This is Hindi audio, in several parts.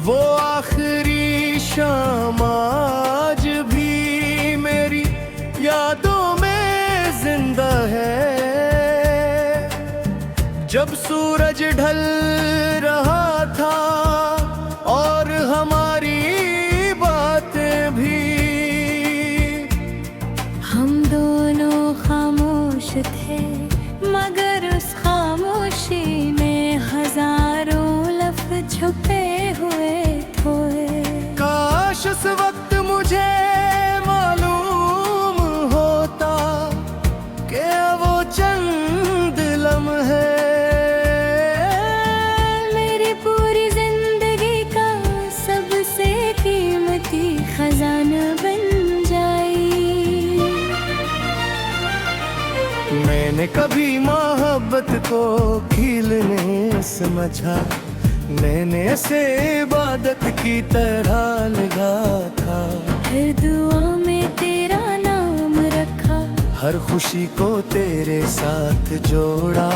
वो आखिरी शाम आज भी मेरी यादों में जिंदा है। जब सूरज ढल रहा था और हमारी बातें भी, हम दोनों खामोश थे मगर उस खामोशी में हजारों लफ्ज़ छुपे हुए थे। काश उस वक्त मुझे मालूम होता कि वो चंद लम्हे मेरी पूरी जिंदगी का सबसे कीमती खजाना बन जाए। मैंने कभी मोहब्बत को खिलने समझा, मैंने ऐसे इबादत की तरह लगा था। हर दुआ में तेरा नाम रखा, हर खुशी को तेरे साथ जोड़ा,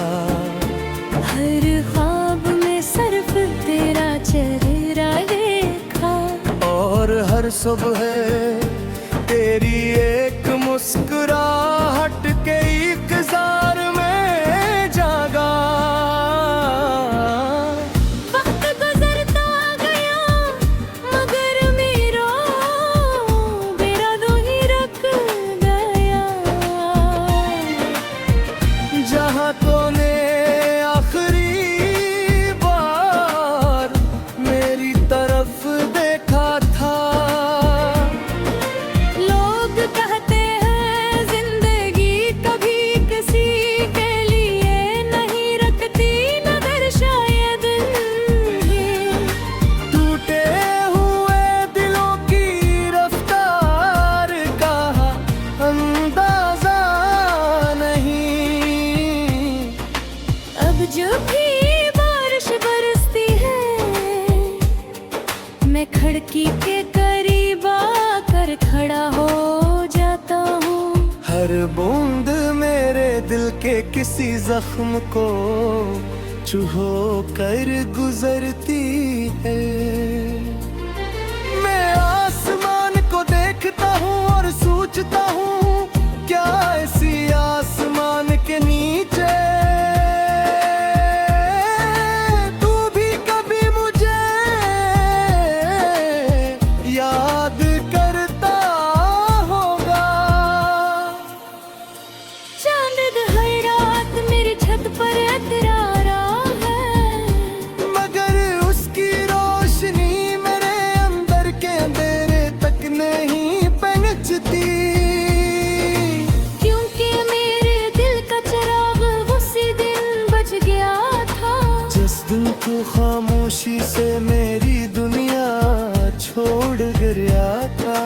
हर ख्वाब में सिर्फ तेरा चेहरा देखा। और हर सुबह तेरी एक मुस्कुराहट के इंतजार में जागा। वक्त गुजरता गया मगर मेरा इरादा ही रख गया। जहाँ तूने आखिरी बार मेरी तरफ देखा था, लोग कहते हैं जिंदगी कभी किसी के लिए नहीं रखती नजर, शायद ये टूटे हुए दिलों की रफ्तार का अंदाजा नहीं। अब जो भी बारिश बरसती है मैं खिड़की के करीब आकर खड़ा हो जाता हूँ। हर बूंद मेरे दिल के किसी जख्म को चुहो कर गुजरती है। मैं आसमान को देखता हूँ और सोचता हूँ क्या ऐसी आसमान के नीचे तू भी कभी मुझे याद करता होगा। चांद हर रात मेरी छत पर इतरा रहा है, मगर उसकी रोशनी मेरे अंदर के अंधेरे तक नहीं पहुंचती, क्योंकि मेरे दिल का चिराग उसी दिन बच गया था। जिस दिन तू खामोशी से मेरी दुनिया छोड़ गया था।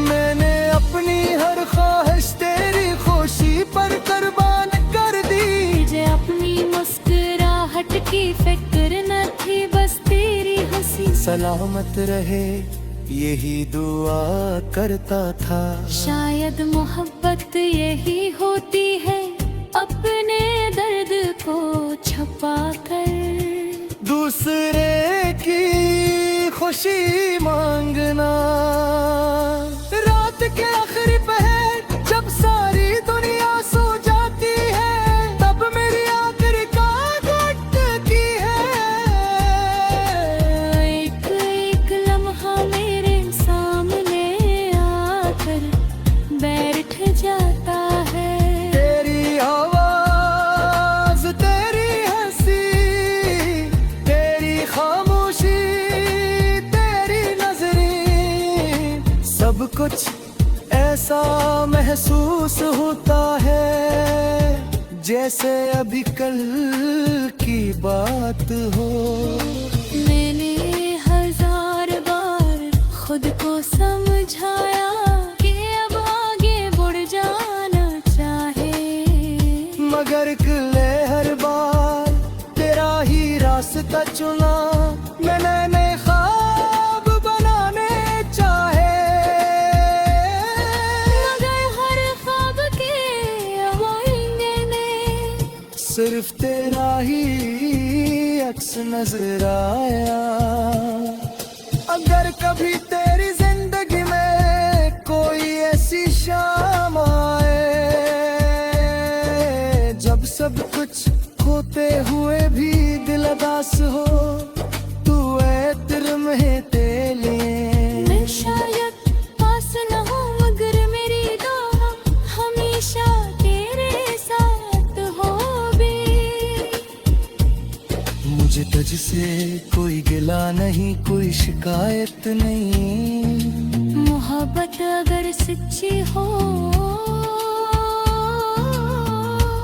मैंने अपनी हर ख्वाहिश तेरी खुशी पर कुर्बान कर दी। मुझे अपनी मुस्कुराहट की फिक्र न थी, बस तेरी हंसी। सलामत रहे यही दुआ करता था। शायद मोहब्बत यही होती है, अपने दर्द को छुपा कर दूसरे की खुशी मांगना। रात के आखिरी पहर जब सारी दुनिया सो जाती है, तब मेरी आखिरी कागज की है। एक एक लम्हा मेरे सामने आकर बैठ जाता है। तेरी आवाज, तेरी हंसी, तेरी खामोशी, तेरी नजरें, सब कुछ ऐसा महसूस होता है जैसे अभी कल की बात हो। मैंने हजार बार खुद को समझाया कि अब आगे बढ़ जाना चाहे, मगर कले हर बार तेरा ही रास्ता चुना। मैंने ख्वाब बनाने चाहे, मगर हर ख्वाब के आईने में सिर्फ तेरा ही अक्स नजर आया। अगर कभी तेरी जिंदगी में कोई ऐसी शाम आए जब सब कुछ खोते हुए भी दिल उदास हो, तू ऐतर में तेले। मैं शायद पास न हूँ मगर मेरी दुआ हमेशा तेरे साथ होगी। मुझे तुझसे कोई गिला नहीं, कोई शिकायत नहीं। मोहब्बत अगर सच्ची हो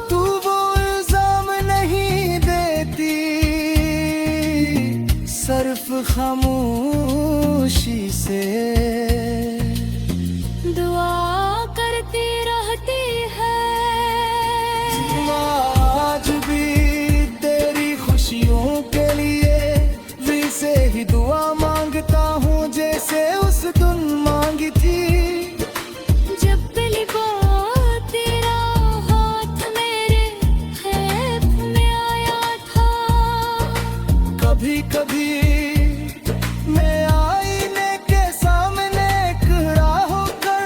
तू वो इल्जाम नहीं देती, सिर्फ खामोशी से दुआ करती रहती है। आज भी तेरी खुशियों के लिए दिल से ही दुआ मांगता हूँ, जैसे उस दिन मांगी थी जब पहली बार तेरा हाथ मेरे हैफ में आया था। कभी कभी मैं आईने के सामने खड़ा होकर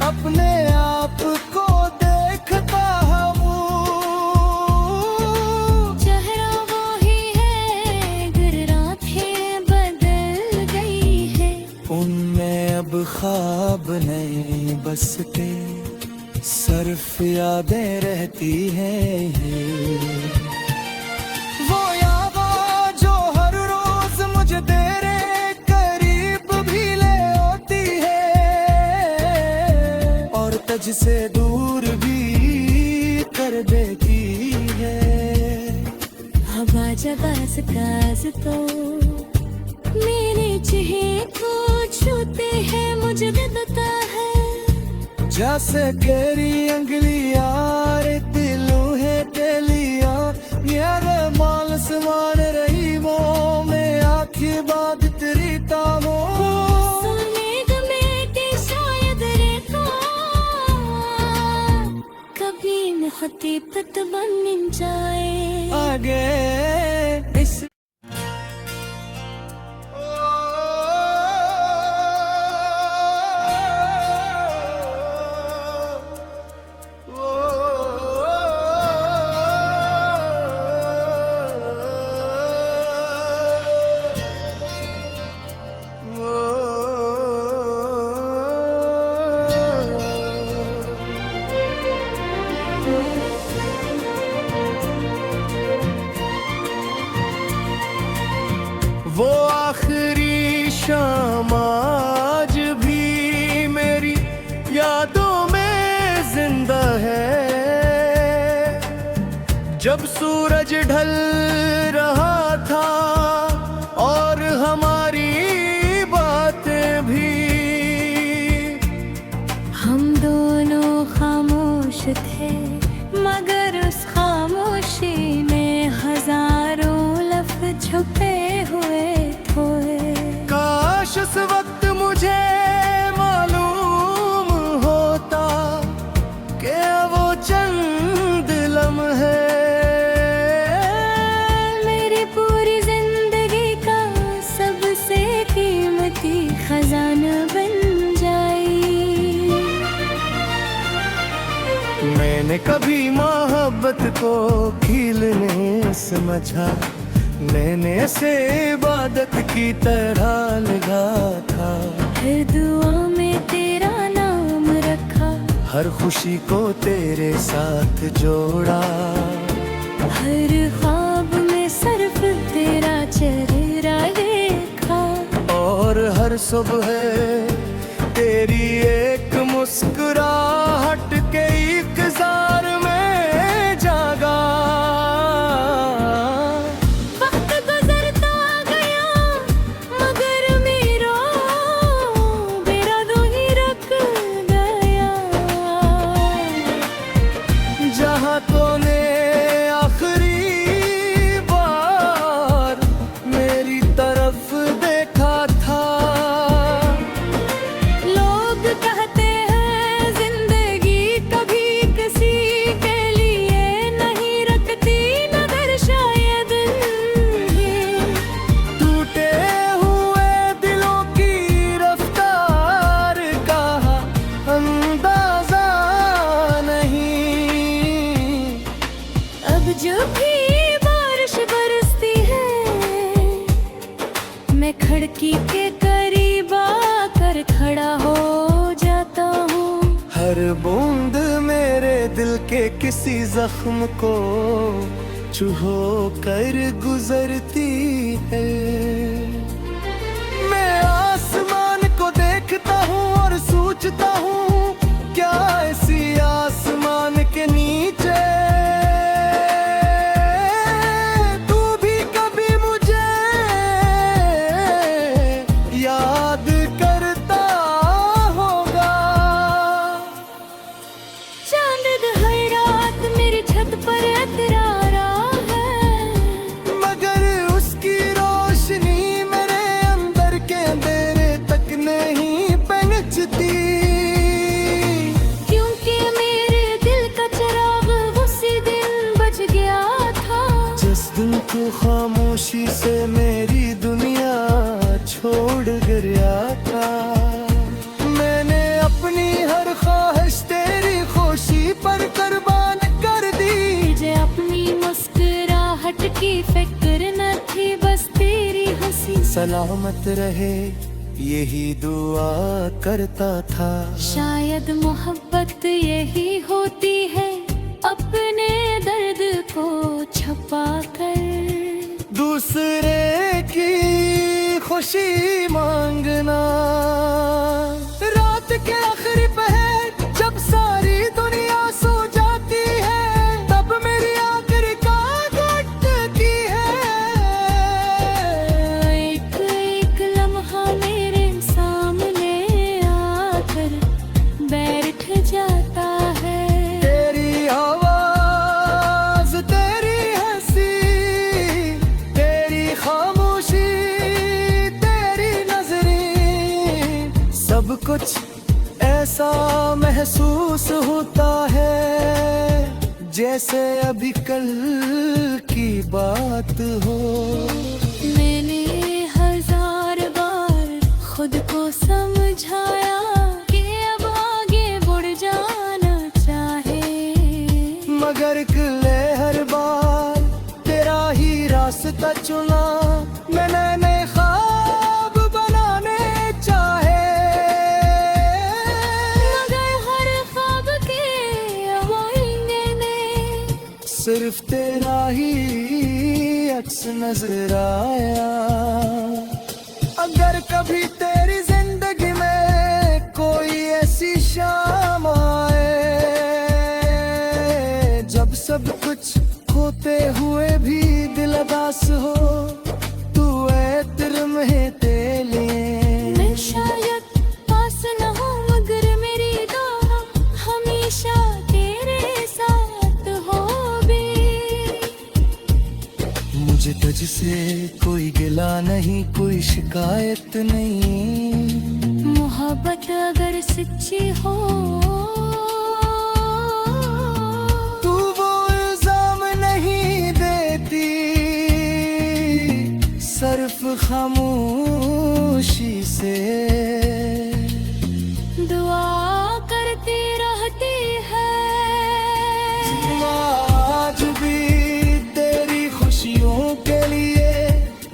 अपने आप को देखता हूँ। चेहरा वही है गर रातें बदल गई है। उनमें अब ख्वाब नहीं बसते, सिर्फ यादें रहती हैं। वो यादें जो हर रोज मुझे तेरे करीब भी ले आती है और तुझसे दूर भी कर देती है। अब आजा बस काज तो मेरे चेहरे को छूते हैं, मुझे भी पता है जैसे तेरी अंगलियां रे दिलों है तेलियां, मेरे माल समान रही वो में आखिर बात तेरी तामो। सुनने गमेटे शायद रेखा कभी न होती पत बन जाए आगे इस वो आखिरी शाम आज भी मेरी यादों में जिंदा है, जब सूरज ढल रहा था और हमारी बातें भी। हम दोनों खामोश थे मगर उस खामोशी में हजारों लफ्ज छुपे हुए थे। काश उस वक्त मुझे मालूम होता कि वो चंद लम्हे मेरी पूरी जिंदगी का सबसे कीमती खजाना बन जाई। मैंने कभी मोहब्बत को खिलने समझा, मैंने ऐसे इबादत की तरह लगा था। हर दुआ में तेरा नाम रखा, हर खुशी को तेरे साथ जोड़ा, हर ख्वाब में सिर्फ तेरा चेहरा देखा। और हर सुबह तेरी एक मुस्कुराहट के इंतजार में जागा। वक्त गुजरता गया मगर मेरा दो ही रख गया। जहाँ तूने आखिरी बार मेरी तरफ देखा था, लोग कहते हैं जिंदगी कभी किसी लड़की के करीब आकर खड़ा हो जाता हूँ। हर बूंद मेरे दिल के किसी जख्म को चुहो कर गुजरती है। मैं आसमान को देखता हूँ और सोचता हूँ, क्या ऐसी आसमान के नीचे तू भी कभी मुझे याद करता होगा। चांद हर रात मेरी छत पर इतरा रहा है, मगर उसकी रोशनी मेरे अंदर के अंधेरे तक नहीं पहुंचती। क्योंकि मेरे दिल का चिराग उसी दिन बच गया था। जिस दिन तू खामोशी से मेरी दुनिया छोड़ गया था। मैंने अपनी हर ख्वाहिश तेरी खुशी पर कुर्बान कर दी। मुझे अपनी मुस्कुराहट की फिक्र न थी, बस तेरी हंसी। सलामत रहे यही दुआ करता था। शायद मोहब्बत यही होती है, अपने दर्द को छुपा कर दूसरे की खुशी मांगना। रात के आखिरी पहर जब सारी दुनिया सो जाती है, तब मेरी आखिरी का घटती है। एक एक लम्हा मेरे सामने आकर बैठ जाता है। तेरी आवाज, तेरी हंसी, तेरी खामोशी, तेरी नजरें, सब कुछ ऐसा महसूस होता है जैसे अभी कल की बात हो। मैंने हजार बार खुद को समझाया कि अब आगे बढ़ जाना चाहे, मगर किले हर बार तेरा ही रास्ता चुना। मैंने नए ख्वाब बनाने चाहे, मगर हर ख्वाब के आईने में सिर्फ तेरा ही अक्स नजर आया। अगर कभी तेरी जिंदगी में कोई ऐसी शाम आए जब सब कुछ होते हुए भी दिल उदास हो, तू ऐतर में तेले। मैं शायद पास न हूँ, मगर मेरी दुआ हमेशा तेरे साथ होगी। मुझे तुझसे कोई गिला नहीं, कोई शिकायत नहीं। मोहब्बत अगर सच्ची हो तू वो इल्जाम नहीं देती, सिर्फ खामोशी से दुआ करती रहती है। आज भी तेरी खुशियों के लिए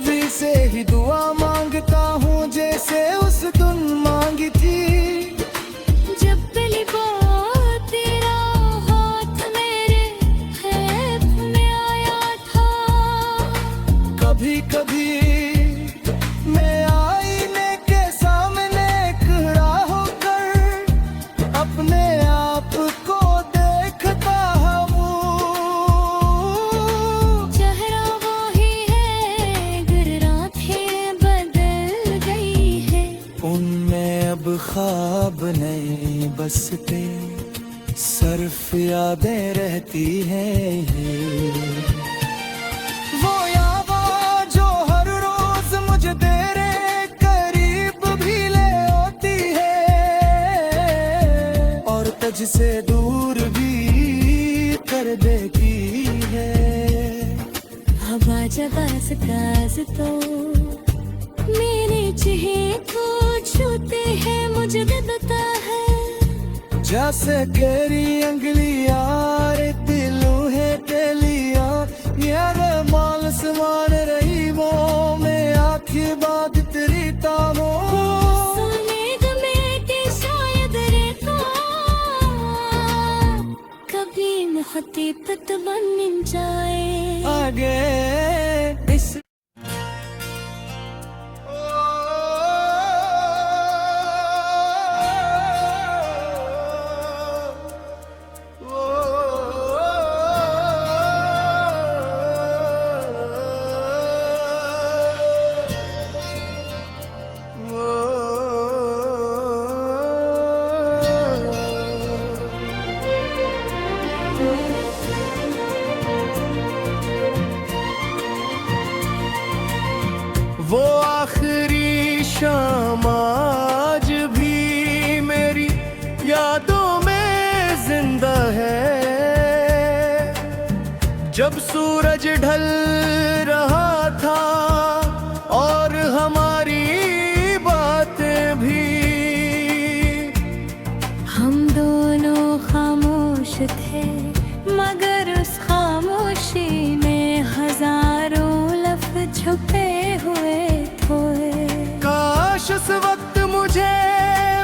वैसे ही दुआ मांगता हूँ जैसे उस दिन मांगी थी। जब पहली बार तेरा हाथ मेरे खेत में आया था, कभी कभी मैं आईने के सामने खड़ा होकर अपने आप को देखता हूँ। चेहरा वही है, गर रातें बदल गई है। उनमें अब ख्वाब नहीं बसते, सिर्फ यादें रहती हैं। वो यादें जो हर रोज मुझे तेरे करीब भी ले आती है और तुझसे दूर भी कर देती है। हवा जब आस तो मेरे चेहरे को छूते हैं, मुझे देता है जैसे तेरी अंगलियां रे दिलों है तेलियां, यार माल समान रही वो में आखिर बात तेरी साथ बन जाए आगे इस वो आखिरी शाम आज भी मेरी यादों में जिंदा है, जब सूरज ढल रहा था और हमारी बातें भी। हम दोनों खामोश थे मगर उस खामोशी में हजारों लफ्ज छुपे हुए थे। काश उस वक्त मुझे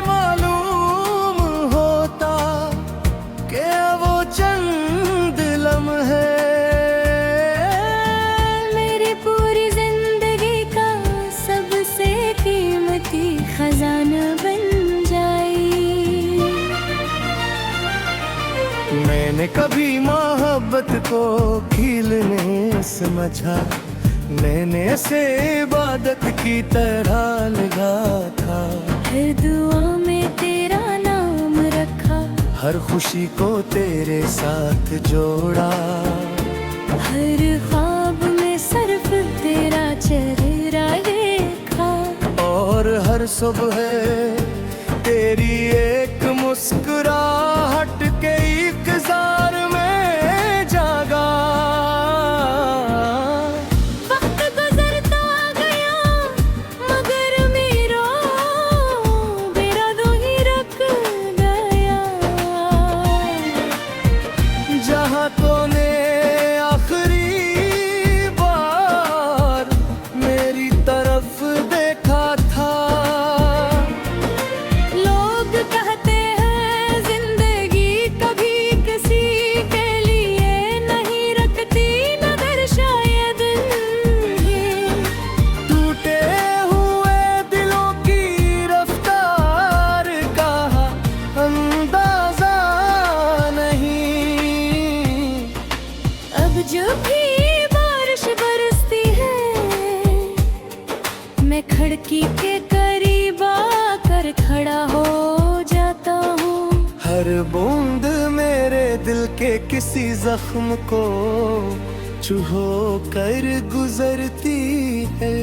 मालूम होता कि वो चंद लम्हे मेरी पूरी जिंदगी का सबसे कीमती खजाना बन जाई। मैंने कभी मोहब्बत को खिलने समझा, मैंने इसे इबादत की तरह लगा था। हर दुआ में तेरा नाम रखा, हर खुशी को तेरे साथ जोड़ा, हर ख्वाब में सिर्फ तेरा चेहरा देखा। और हर सुबह तेरी एक मुस्कुराहट के इंतजार में जागा। वक्त गुजरता गया मगर मेरा दो ही रख गया। जहाँ तूने आखिरी बार मेरी तरफ देखा था, लोग कहते हैं जिंदगी कभी किसी के लिए नहीं रखती नजर, शायद टूटे हुए दिलों की रफ्तार का अंदाजा नहीं। अब जो भी बारिश बरसती है मैं खिड़की के करीब आकर खड़ा हो जाता हूँ। हर बूंद मेरे दिल के किसी जख्म को छू कर गुजरती है।